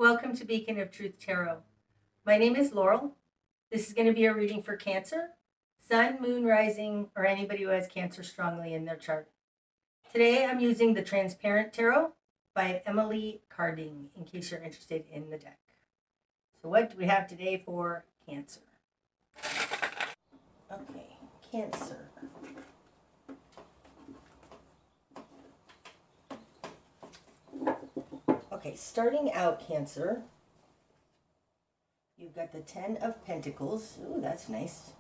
Welcome to Beacon of Truth Tarot. My name is Laurel. This is going to be a reading for Cancer, Sun, Moon, Rising, or anybody who has Cancer strongly in their chart. Today I'm using the Transparent Tarot by Emily Carding, in case you're interested in the deck. So what do we have today for Cancer? Okay, Cancer. Okay, starting out, Cancer, you've got the Ten of Pentacles. Ooh, that's nice.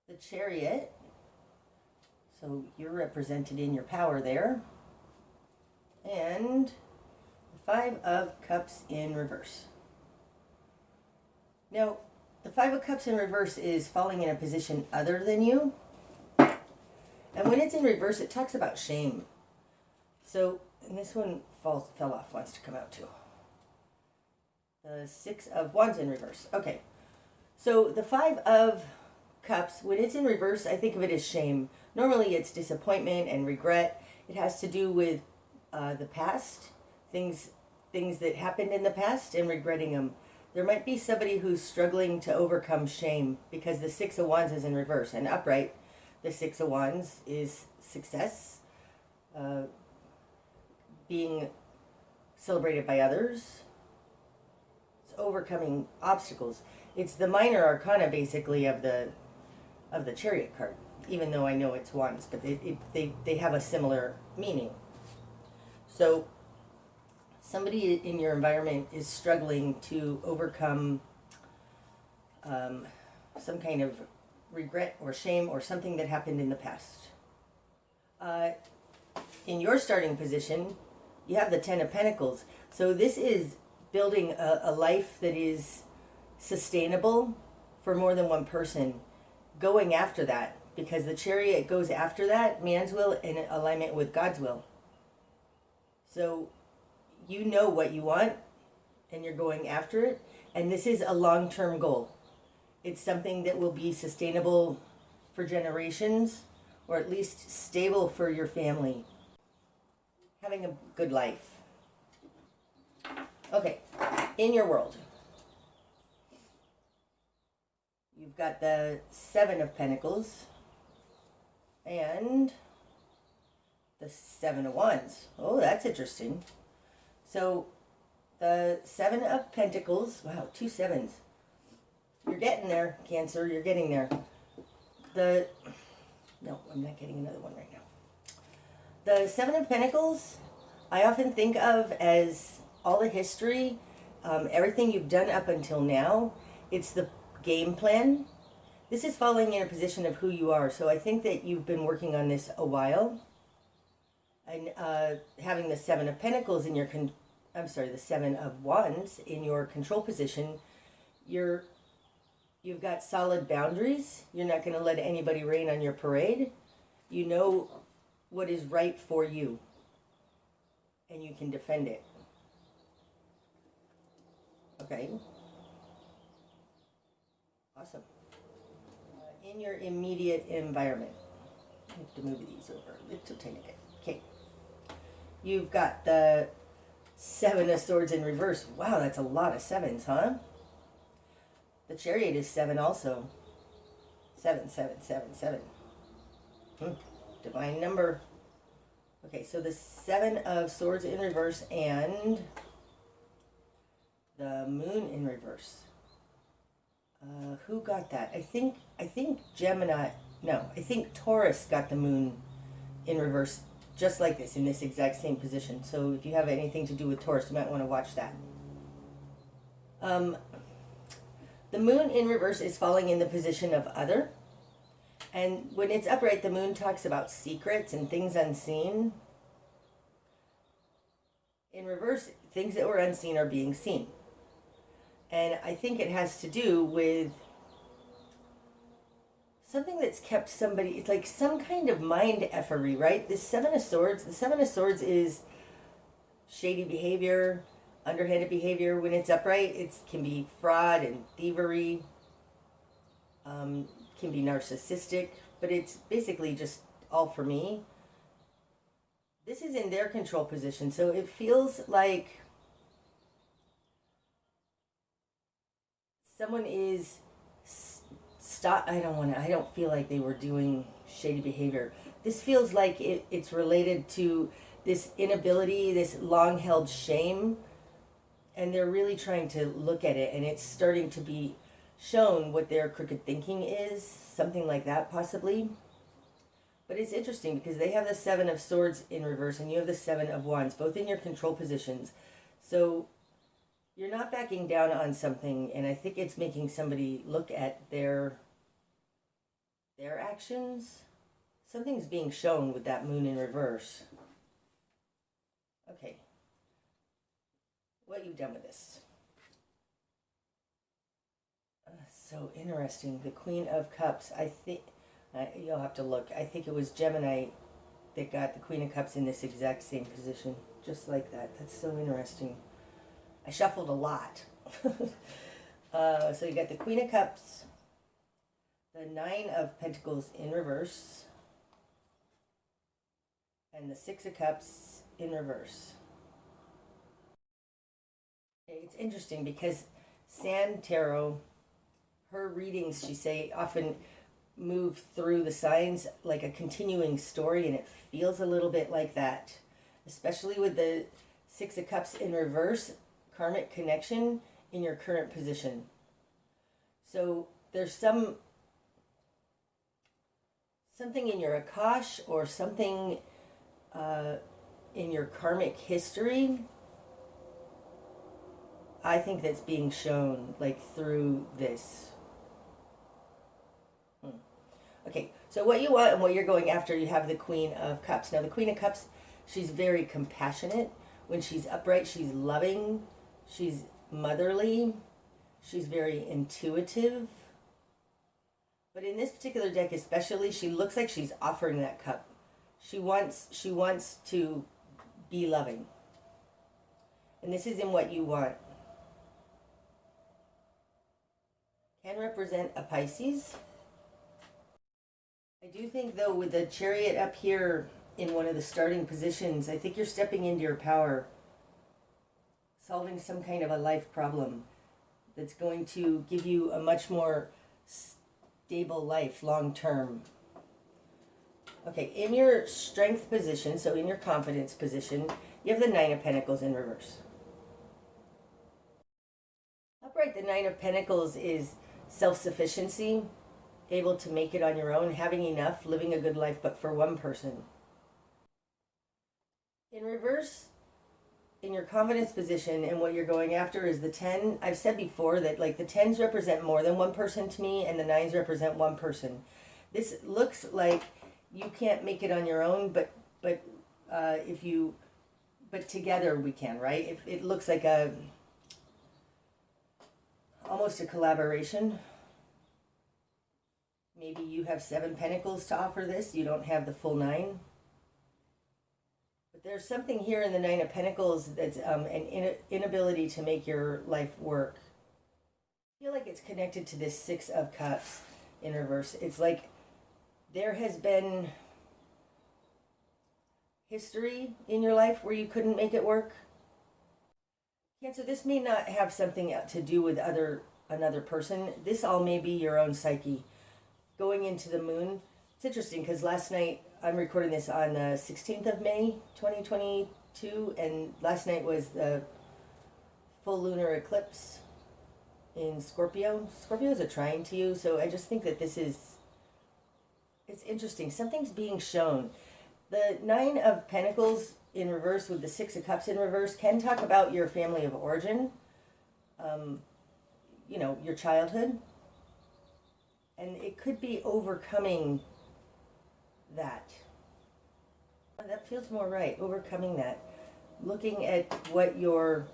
The Chariot. So you're represented in your power there. And the Five of Cups in reverse. Now, the Five of Cups in reverse is falling in a position other than you. And when it's in reverse, it talks about shame. So, and this one fell off, wants to come out too. The Six of Wands in reverse. Okay. So the Five of Cups, when it's in reverse, I think of it as shame. Normally it's disappointment and regret. It has to do with the past, things that happened in the past and regretting them. There might be somebody who's struggling to overcome shame because the Six of Wands is in reverse. And upright, the Six of Wands is success, being celebrated by others. It's overcoming obstacles. It's the minor arcana, basically, of the Chariot card, even though I know it's Wands, but they have a similar meaning. So somebody in your environment is struggling to overcome some kind of regret or shame or something that happened in the past. In your starting position, you have the Ten of Pentacles. So this is building a life that is sustainable for more than one person, going after that, because the Chariot goes after that, man's will, in alignment with God's will. So you know what you want and you're going after it, and this is a long-term goal. It's something that will be sustainable for generations, or at least stable for your family, having a good life. Okay, in your world, you've got the Seven of Pentacles and the Seven of Wands. Oh, that's interesting. So the Seven of Pentacles, wow, two sevens. You're getting there, Cancer, you're getting there. No, I'm not getting another one right now. The Seven of Pentacles, I often think of as all the history, everything you've done up until now. It's the game plan. This is falling in a position of who you are. So I think that you've been working on this a while. And having the Seven of Pentacles in your, the Seven of Wands in your control position, you've got solid boundaries. You're not going to let anybody rain on your parade. You know what is right for you, and you can defend it. Okay. Awesome. In your immediate environment, I have to move these over a little tiny bit. Okay. You've got the Seven of Swords in reverse. Wow, that's a lot of sevens, huh? The Chariot is seven also. 7, 7, 7, 7. Divine number. Okay, so the Seven of Swords in reverse and the Moon in reverse. Who got that? I think Gemini. No, I think Taurus got the Moon in reverse, just like this, in this exact same position. So if you have anything to do with Taurus, you might want to watch that. The Moon in reverse is falling in the position of other. And when it's upright, the Moon talks about secrets and things unseen. In reverse, things that were unseen are being seen. And I think it has to do with something that's kept somebody, it's like some kind of mind effery, right? This Seven of Swords, the Seven of Swords is shady behavior, underhanded behavior. When it's upright, it can be fraud and thievery, can be narcissistic, but it's basically just all for me. This is in their control position, so it feels like someone is I don't feel like they were doing shady behavior. This feels like it's related to this inability, this long held shame, and they're really trying to look at it, and it's starting to be shown what their crooked thinking is, something like that possibly. But it's interesting because they have the Seven of Swords in reverse and you have the Seven of Wands, both in your control positions. So you're not backing down on something, and I think it's making somebody look at their actions. Something's being shown with that moon in reverse. Okay. What you've done with this? So interesting. The Queen of Cups. I think you'll have to look. I think it was Gemini that got the Queen of Cups in this exact same position, just like that. That's so interesting. I shuffled a lot. So you got the Queen of Cups, the Nine of Pentacles in reverse, and the Six of Cups in reverse. Okay, it's interesting because Sand Tarot, her readings, she say, often move through the signs like a continuing story, and it feels a little bit like that, especially with the Six of Cups in reverse, karmic connection in your current position. So there's something in your Akash or something in your karmic history, I think that's being shown like through this. Okay, so what you want and what you're going after, you have the Queen of Cups. Now the Queen of Cups, she's very compassionate. When she's upright, she's loving, she's motherly, she's very intuitive. But in this particular deck especially, she looks like she's offering that cup. She wants to be loving. And this is in what you want. Can represent a Pisces. I do think, though, with the Chariot up here in one of the starting positions, I think you're stepping into your power, solving some kind of a life problem that's going to give you a much more stable life long term. Okay, in your strength position, so in your confidence position, you have the Nine of Pentacles in reverse. Upright, the Nine of Pentacles is self-sufficiency, able to make it on your own, having enough, living a good life, but for one person. In reverse, in your confidence position, and what you're going after is the 10. I've said before that like the 10s represent more than one person to me, and the 9s represent one person. This looks like you can't make it on your own, but together we can, right? It looks like almost a collaboration. Maybe you have 7 pentacles to offer this. You don't have the full 9. But there's something here in the Nine of Pentacles that's an inability to make your life work. I feel like it's connected to this Six of Cups in reverse. It's like there has been history in your life where you couldn't make it work. Cancer, this may not have something to do with another person. This all may be your own psyche. Going into the moon, it's interesting because last night, I'm recording this on the 16th of May, 2022, and last night was the full lunar eclipse in Scorpio. Scorpio is a trine to you, so I just think that it's interesting. Something's being shown. The Nine of Pentacles in reverse with the Six of Cups in reverse can talk about your family of origin, your childhood. And it could be overcoming that. That feels more right, overcoming that. Looking at what your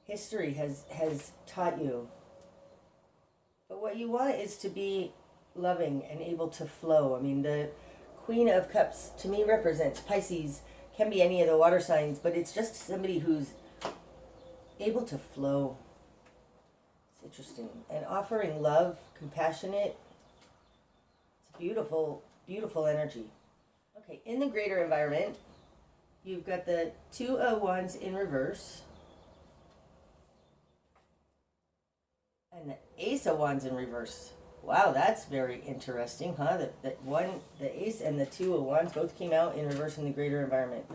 history has taught you. But what you want is to be loving and able to flow. I mean, the Queen of Cups, to me, represents Pisces. Can be any of the water signs, but it's just somebody who's able to flow. Interesting. And offering love, compassionate. It's beautiful, beautiful energy. Okay, in the greater environment, you've got the Two of Wands in reverse and the Ace of Wands in reverse. Wow, that's very interesting, huh? The Ace and the Two of Wands both came out in reverse in the greater environment.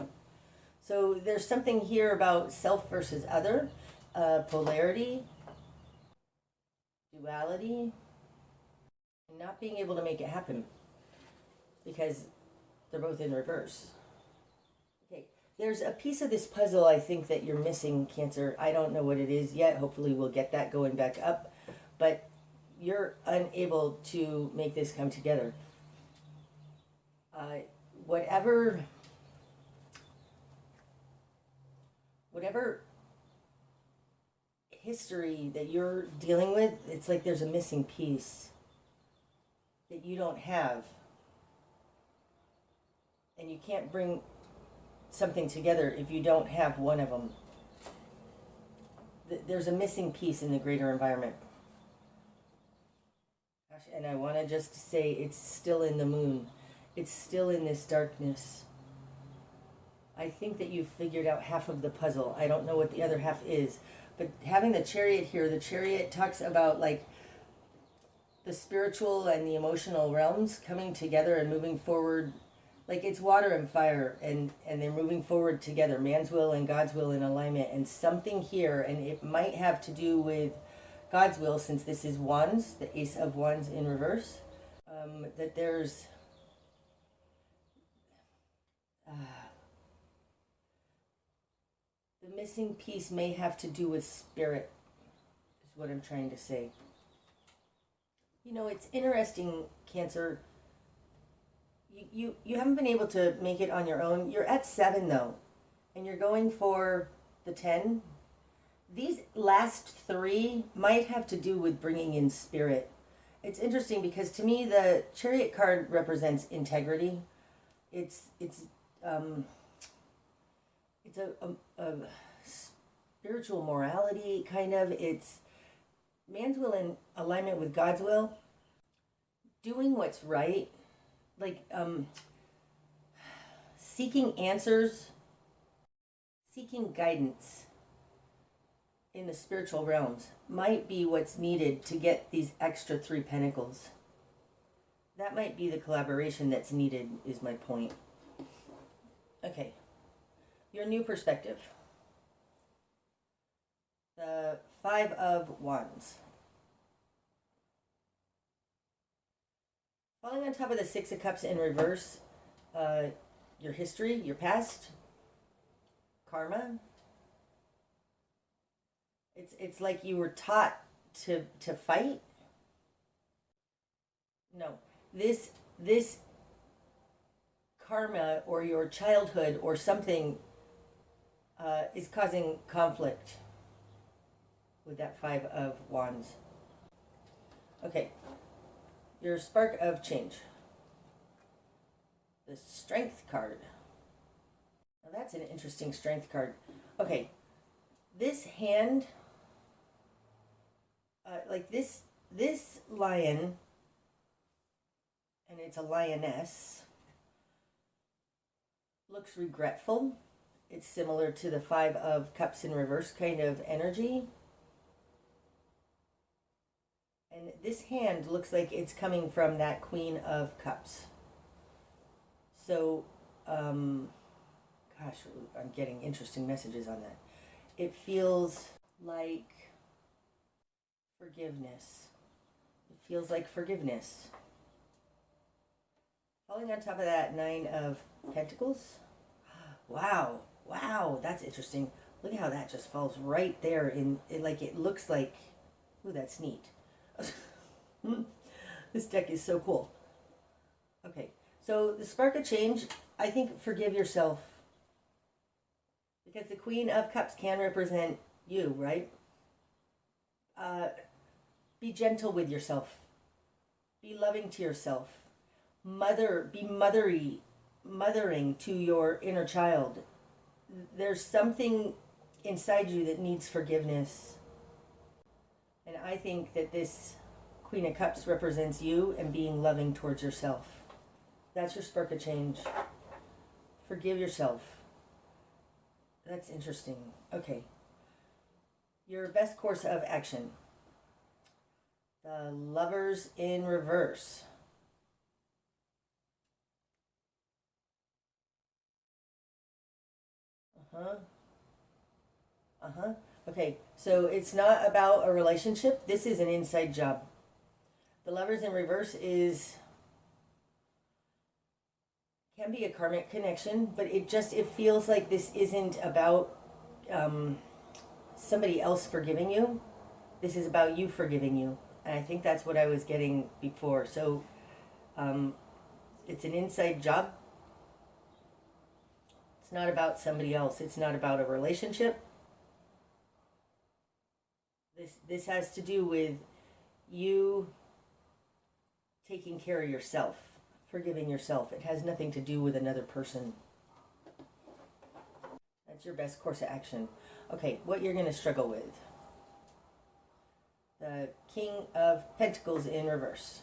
So there's something here about self versus other, polarity, duality, and not being able to make it happen because they're both in reverse. Okay, there's a piece of this puzzle I think that you're missing, Cancer. I don't know what it is yet. Hopefully we'll get that going back up. But you're unable to make this come together. Whatever history that you're dealing with, it's like there's a missing piece that you don't have. And you can't bring something together if you don't have one of them. There's a missing piece in the greater environment. Gosh, and I want to just say it's still in the moon. It's still in this darkness. I think that you've figured out half of the puzzle. I don't know what the other half is. But having the Chariot here, the Chariot talks about like the spiritual and the emotional realms coming together and moving forward. Like it's water and fire, and they're moving forward together. Man's will and God's will in alignment. And something here, and it might have to do with God's will, since this is Wands, the Ace of Wands in reverse, that there's the missing piece may have to do with spirit, is what I'm trying to say. You know, it's interesting, Cancer. You haven't been able to make it on your own. You're at 7 though, and you're going for the 10. These last 3 might have to do with bringing in spirit. It's interesting because to me the Chariot card represents integrity. It's a spiritual morality kind of. It's man's will in alignment with God's will, doing what's right, like seeking answers, seeking guidance in the spiritual realms might be what's needed to get these extra 3 pentacles. That might be the collaboration that's needed, is my point. Okay, your new perspective. The 5 of Wands. Falling on top of the 6 of Cups in reverse, your history, your past, karma. It's like you were taught to fight. No, this karma or your childhood or something is causing conflict with that 5 of Wands. Okay, your spark of change. The Strength card. Now that's an interesting Strength card. Okay, this hand, like this lion, and it's a lioness, looks regretful. It's similar to the 5 of Cups in reverse kind of energy. And this hand looks like it's coming from that Queen of Cups. So, gosh, I'm getting interesting messages on that. It feels like forgiveness. It feels like forgiveness. Falling on top of that 9 of Pentacles. Wow, that's interesting. Look at how that just falls right there in like it looks like. Ooh, that's neat. This deck is so cool. Okay, so the spark of change, I think forgive yourself. Because the Queen of Cups can represent you, right? Be gentle with yourself. Be loving to yourself. Be mothering to your inner child. There's something inside you that needs forgiveness. And I think that this Queen of Cups represents you and being loving towards yourself. That's your spark of change. Forgive yourself. That's interesting. Okay. Your best course of action. The Lovers in reverse. Okay, so it's not about a relationship. This is an inside job. The Lovers in reverse can be a karmic connection, but it feels like this isn't about somebody else forgiving you. This is about you forgiving you. And I think that's what I was getting before. So it's an inside job. It's not about somebody else. It's not about a relationship. This has to do with you taking care of yourself, forgiving yourself. It has nothing to do with another person. That's your best course of action. Okay, what you're going to struggle with. The King of Pentacles in reverse.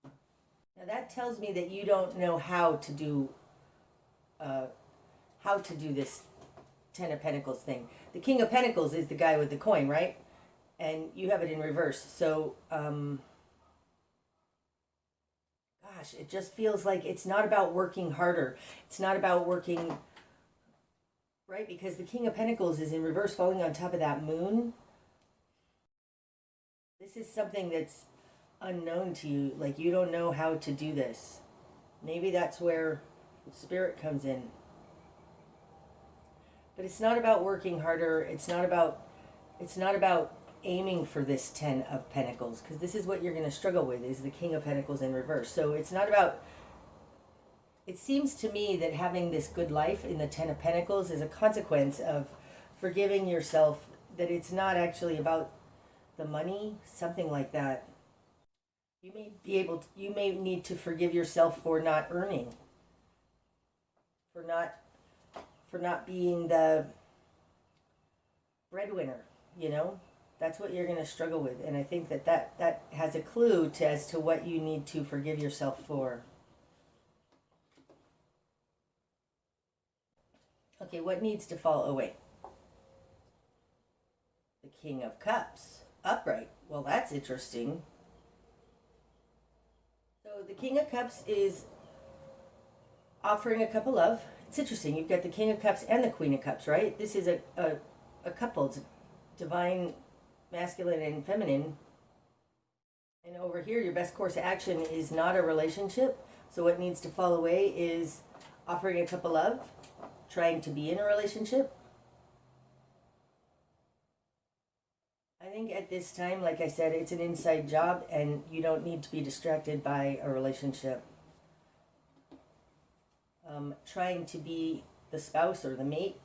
Now that tells me that you don't know how to do this Ten of Pentacles thing. The King of Pentacles is the guy with the coin, right? And you have it in reverse. So, gosh, it just feels like it's not about working harder. It's not about working, right? Because the King of Pentacles is in reverse, falling on top of that moon. This is something that's unknown to you. Like, you don't know how to do this. Maybe that's where Spirit comes in. But it's not about working harder. It's not about aiming for this Ten of Pentacles, because this is what you're going to struggle with, is the King of Pentacles in reverse. So it's not about, it seems to me that having this good life in the Ten of Pentacles is a consequence of forgiving yourself, that it's not actually about the money, something like that. You may need to forgive yourself for not earning, for not being the breadwinner, you know? That's what you're going to struggle with. And I think that has a clue as to what you need to forgive yourself for. Okay, what needs to fall away? The King of Cups, upright. Well, that's interesting. So the King of Cups is offering a cup of love. It's interesting. You've got the King of Cups and the Queen of Cups, right? This is a couple. It's divine, masculine, and feminine. And over here, your best course of action is not a relationship. So what needs to fall away is offering a cup of love, trying to be in a relationship. I think at this time, like I said, it's an inside job, and you don't need to be distracted by a relationship. Trying to be the spouse or the mate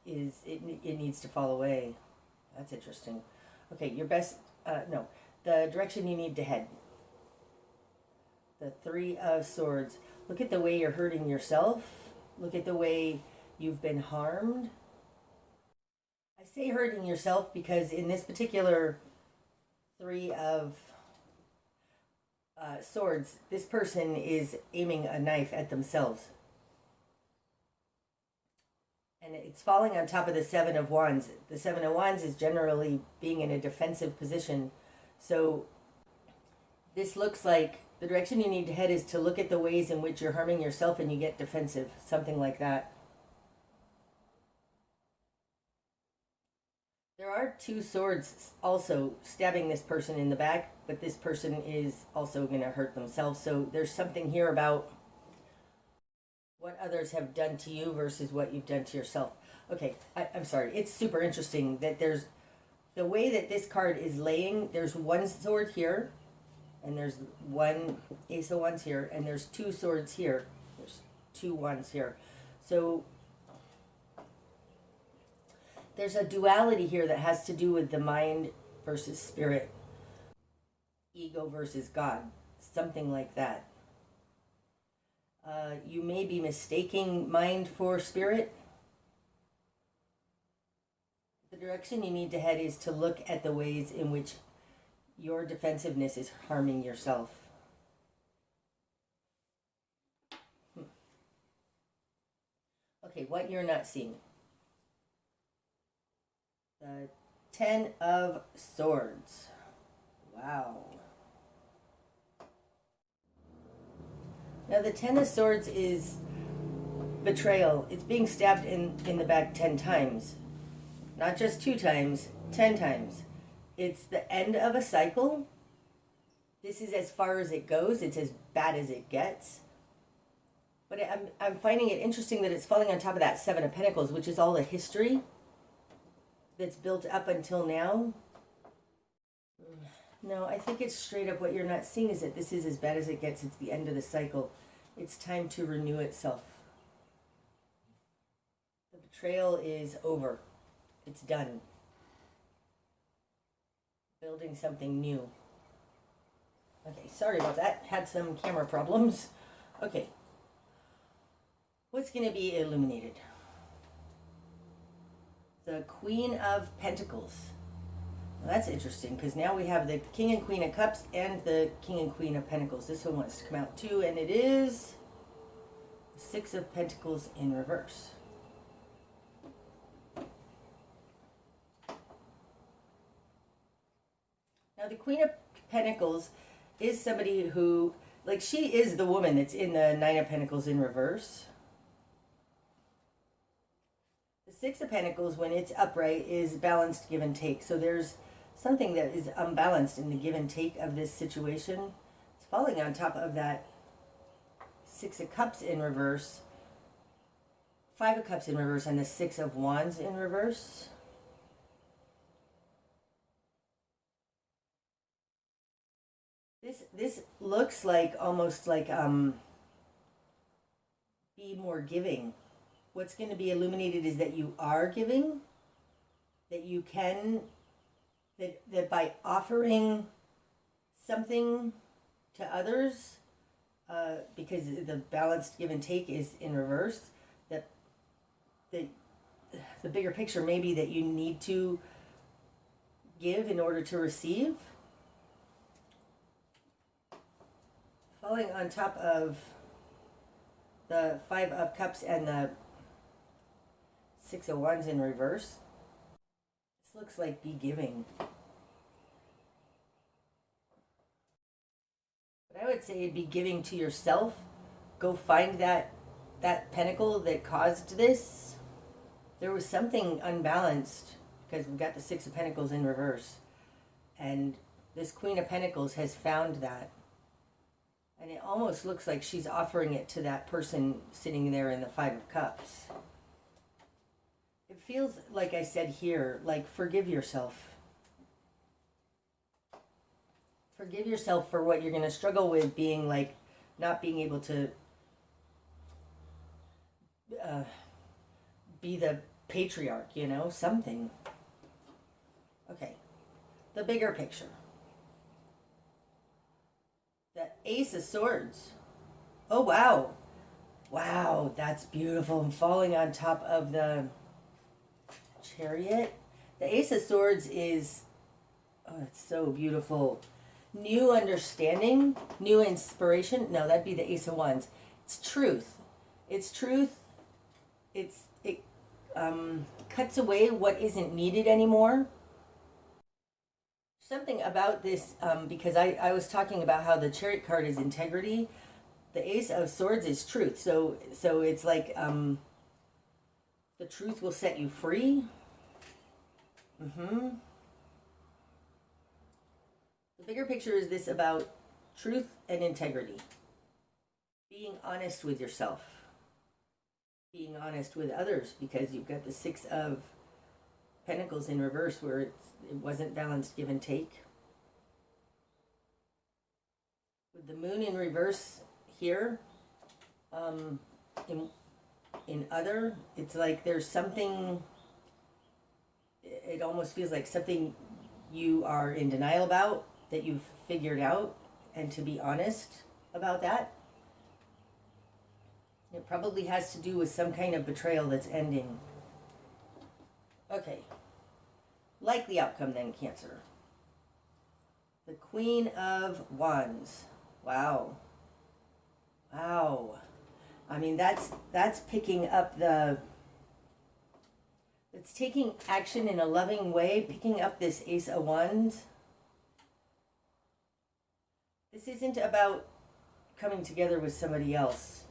it needs to fall away. That's interesting. Okay, your best, the direction you need to head. The Three of Swords. Look at the way you're hurting yourself. Look at the way you've been harmed. I say hurting yourself because in this particular Three of Swords, this person is aiming a knife at themselves. And it's falling on top of the Seven of Wands. The Seven of Wands is generally being in a defensive position. So this looks like the direction you need to head is to look at the ways in which you're harming yourself and you get defensive. Something like that. There are two swords also stabbing this person in the back, but this person is also going to hurt themselves. So there's something here about what others have done to you versus what you've done to yourself. Okay, I'm sorry. It's super interesting that there's the way that this card is laying. There's one sword here, and there's one Ace of Wands here, and there's two swords here. There's two wands here. So there's a duality here that has to do with the mind versus spirit, ego versus God, something like that. You may be mistaking mind for spirit. The direction you need to head is to look at the ways in which your defensiveness is harming yourself. Okay, what you're not seeing. The Ten of Swords. Wow. Now the Ten of Swords is betrayal. It's being stabbed in the back 10 times. Not just 2 times, 10 times. It's the end of a cycle. This is as far as it goes. It's as bad as it gets. But I'm finding it interesting that it's falling on top of that Seven of Pentacles, which is all the history that's built up until now. No, I think it's straight up what you're not seeing is that this is as bad as it gets. It's the end of the cycle. It's time to renew itself. The betrayal is over. It's done. Building something new. Okay, sorry about that. Had some camera problems. Okay. What's going to be illuminated? The Queen of Pentacles. Well, that's interesting because now we have the King and Queen of Cups and the King and Queen of Pentacles. This one wants to come out too, and it is the Six of Pentacles in reverse. Now the Queen of Pentacles is somebody who, like, she is the woman that's in the Nine of Pentacles in reverse. The Six of Pentacles, when it's upright, is balanced give and take. So there's something that is unbalanced in the give and take of this situation. It's falling on top of that Six of Cups in reverse, Five of Cups in reverse, and the Six of Wands in reverse. This looks like almost like be more giving. What's going to be illuminated is that you are giving, that you can, that by offering something to others, because the balanced give and take is in reverse, that the bigger picture may be that you need to give in order to receive. Falling on top of the Five of Cups and the Six of Wands in reverse. This looks like be giving. But I would say it'd be giving to yourself. Go find that pentacle that caused this. There was something unbalanced because we've got the Six of Pentacles in reverse. And this Queen of Pentacles has found that. And it almost looks like she's offering it to that person sitting there in the Five of Cups. It feels, like I said here, like forgive yourself. Forgive yourself for what you're going to struggle with, being like not being able to be the patriarch, you know, something. Okay, the bigger picture. The Ace of Swords. Oh, wow. Wow, that's beautiful. And falling on top of the Chariot. The Ace of Swords is, oh, it's so beautiful. New understanding, new inspiration. No, that'd be the Ace of Wands. It's truth. It's truth. It cuts away what isn't needed anymore. Something about this, because I was talking about how the Chariot card is integrity. The Ace of Swords is truth. So it's like the truth will set you free. The bigger picture is this about truth and integrity. Being honest with yourself. Being honest with others, because you've got the Six of Pentacles in reverse where it wasn't balanced give and take. With the Moon in reverse here, in other, it's like there's something, it almost feels like something you are in denial about that you've figured out, and to be honest about that. It probably has to do with some kind of betrayal that's ending. Okay. Likely outcome then, Cancer. The Queen of Wands. Wow. Wow. I mean, that's picking up the, it's taking action in a loving way, picking up this Ace of Wands. This isn't about coming together with somebody else.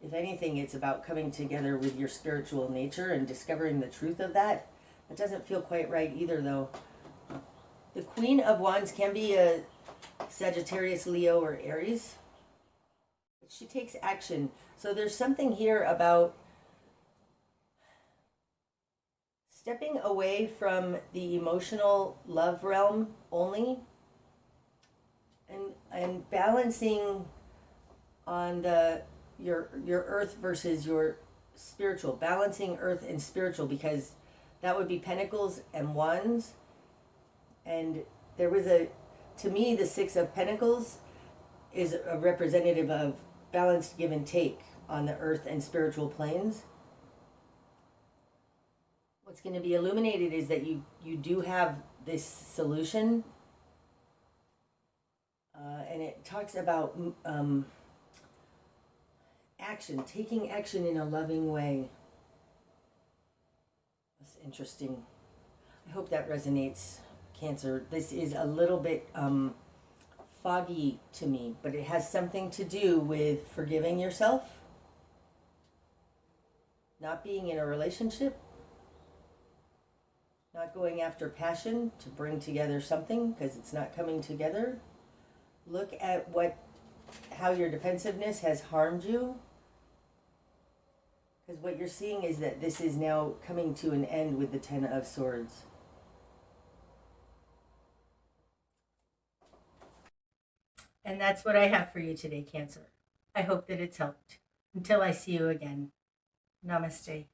If anything, it's about coming together with your spiritual nature and discovering the truth of that. That doesn't feel quite right either, though. The Queen of Wands can be a Sagittarius, Leo, or Aries. But she takes action. So there's something here about stepping away from the emotional love realm only and balancing on the your earth versus your spiritual, balancing earth and spiritual, because that would be Pentacles and Wands. And there was to me, the Six of Pentacles is a representative of balanced give and take on the earth and spiritual planes. What's going to be illuminated is that you do have this solution, and it talks about action, taking action in a loving way. That's interesting. I hope that resonates, Cancer. This is a little bit foggy to me, but it has something to do with forgiving yourself, not being in a relationship, not going after passion to bring together something because it's not coming together. Look at how your defensiveness has harmed you, because what you're seeing is that this is now coming to an end with the Ten of Swords. And that's what I have for you today, Cancer. I hope that it's helped. Until I see you again, namaste.